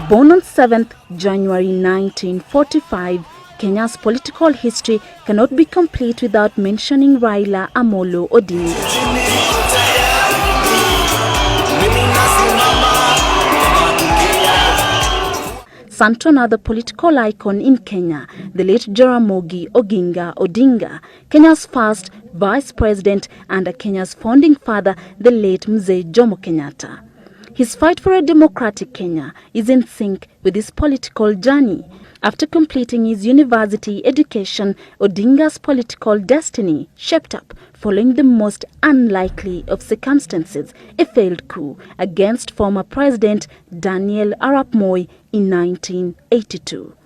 Born on 7th January 1945, Kenya's political history cannot be complete without mentioning Raila Amolo Odinga. Son to another political icon in Kenya, the late Jaramogi Oginga Odinga, Kenya's first vice president, and Kenya's founding father, the late Mzee Jomo Kenyatta. His fight for a democratic Kenya is in sync with his political journey. After completing his university education, Odinga's political destiny shaped up following the most unlikely of circumstances, a failed coup against former President Daniel Arap Moi in 1982.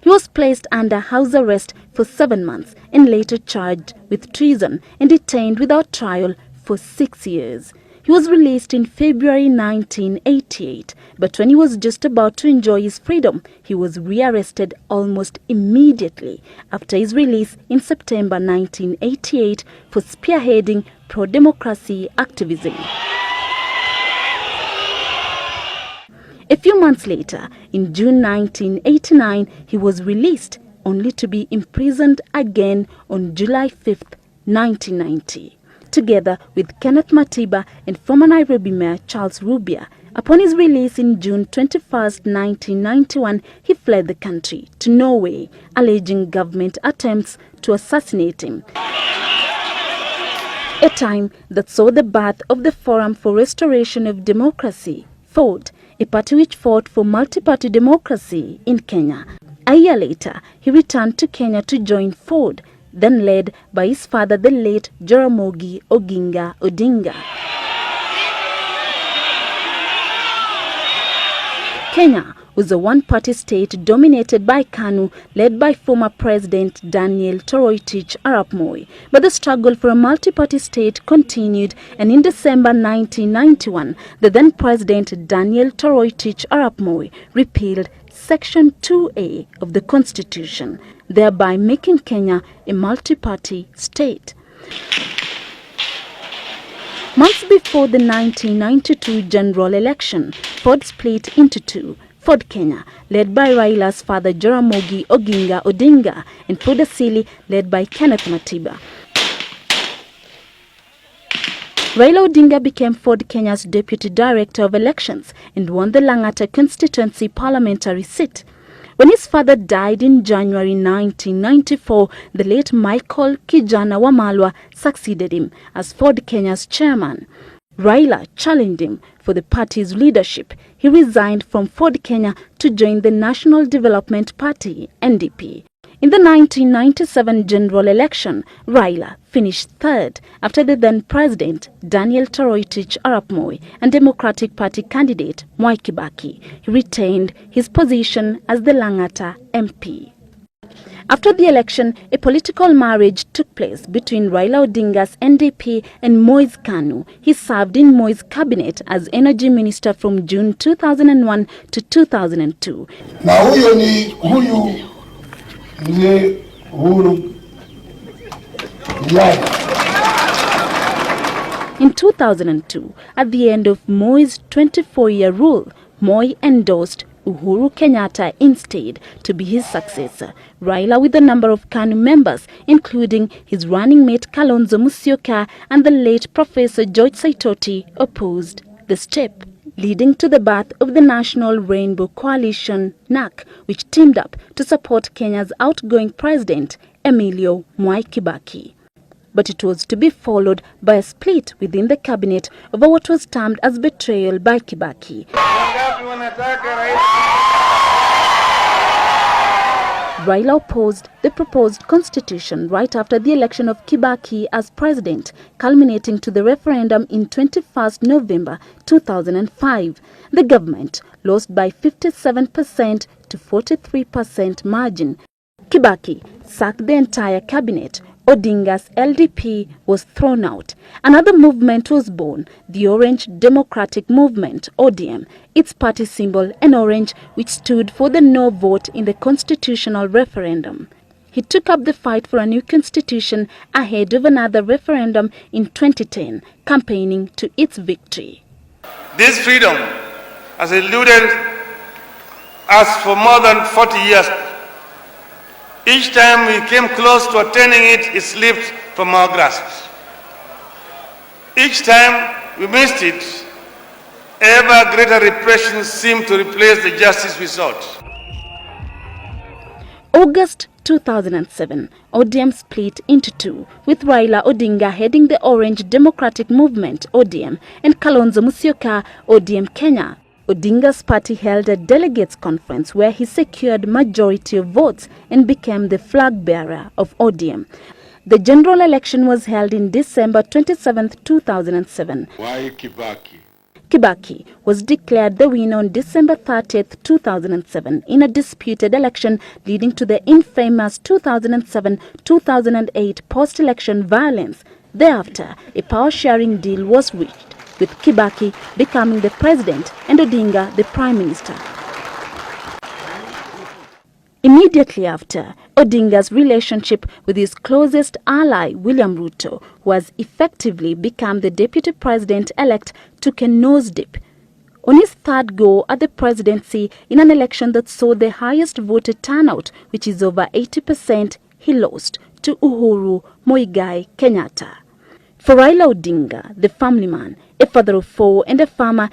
He was placed under house arrest for 7 months and later charged with treason and detained without trial for 6 years. He was released in February 1988, but when he was just about to enjoy his freedom, he was rearrested almost immediately after his release in September 1988 for spearheading pro-democracy activism. A few months later, in June 1989, he was released, only to be imprisoned again on July 5th, 1990. Together with Kenneth Matiba and former Nairobi Mayor Charles Rubia. Upon his release in June 21, 1991, he fled the country to Norway, alleging government attempts to assassinate him. A time that saw the birth of the Forum for Restoration of Democracy, FORD, a party which fought for multi-party democracy in Kenya. A year later, he returned to Kenya to join FORD, then led by his father, the late Jaramogi Oginga Odinga. Kenya was a one-party state dominated by KANU, led by former President Daniel Toroitich Arap Moi. But the struggle for a multi-party state continued, and in December 1991, the then President Daniel Toroitich Arap Moi repealed Section 2A of the Constitution, thereby making Kenya a multi-party state. Months before the 1992 general election, FORD split into two: FORD Kenya, led by Raila's father Jaramogi Oginga Odinga, and FORD Asili, led by Kenneth Matiba. Raila Odinga became FORD Kenya's Deputy Director of Elections and won the Lang'ata constituency parliamentary seat. When his father died in January 1994, the late Michael Kijana Wamalwa succeeded him as FORD Kenya's chairman. Raila challenged him for the party's leadership. He resigned from FORD Kenya to join the National Development Party, NDP. In the 1997 general election, Raila finished third after the then President Daniel Toroitich Arap Moi and Democratic Party candidate Mwai Kibaki. He retained his position as the Lang'ata MP. After the election, a political marriage took place between Raila Odinga's NDP and Moi's KANU. He served in Moi's cabinet as Energy Minister from June 2001 to 2002. Na huyu ni Mzee Uhuru. In 2002, at the end of Moi's 24-year rule, Moi endorsed Uhuru Kenyatta instead to be his successor. Raila, with a number of KANU members, including his running mate Kalonzo Musyoka and the late Professor George Saitoti, opposed the step, leading to the birth of the National Rainbow Coalition, NAC, which teamed up to support Kenya's outgoing president, Emilio Mwai Kibaki. But it was to be followed by a split within the cabinet over what was termed as betrayal by Kibaki. Raila opposed the proposed constitution right after the election of Kibaki as president, culminating to the referendum in 21st November 2005. The government lost by 57% to 43% margin. Kibaki sacked the entire cabinet. Odinga's LDP was thrown out. Another movement was born, the Orange Democratic Movement, ODM. Its party symbol, an orange, which stood for the no vote in the constitutional referendum. He took up the fight for a new constitution ahead of another referendum in 2010, campaigning to its victory. This freedom has eluded us for more than 40 years. Each time we came close to attaining it, it slipped from our grasp. Each time we missed it, ever greater repression seemed to replace the justice we sought. August 2007, ODM split into two, with Raila Odinga heading the Orange Democratic Movement, ODM, and Kalonzo Musyoka, ODM Kenya. Odinga's party held a delegates conference where he secured majority of votes and became the flag bearer of ODM. The general election was held in December 27, 2007. Why Kibaki? Kibaki was declared the winner on December 30, 2007 in a disputed election leading to the infamous 2007-2008 post-election violence. Thereafter, a power-sharing deal was reached, with Kibaki becoming the president and Odinga the prime minister. Immediately after, Odinga's relationship with his closest ally, William Ruto, was effectively become the deputy president-elect, took a nose-dip. On his third go at the presidency in an election that saw the highest voter turnout, which is over 80%, he lost to Uhuru Muigai Kenyatta. For Raila Odinga, the family man, a father of four and a farmer,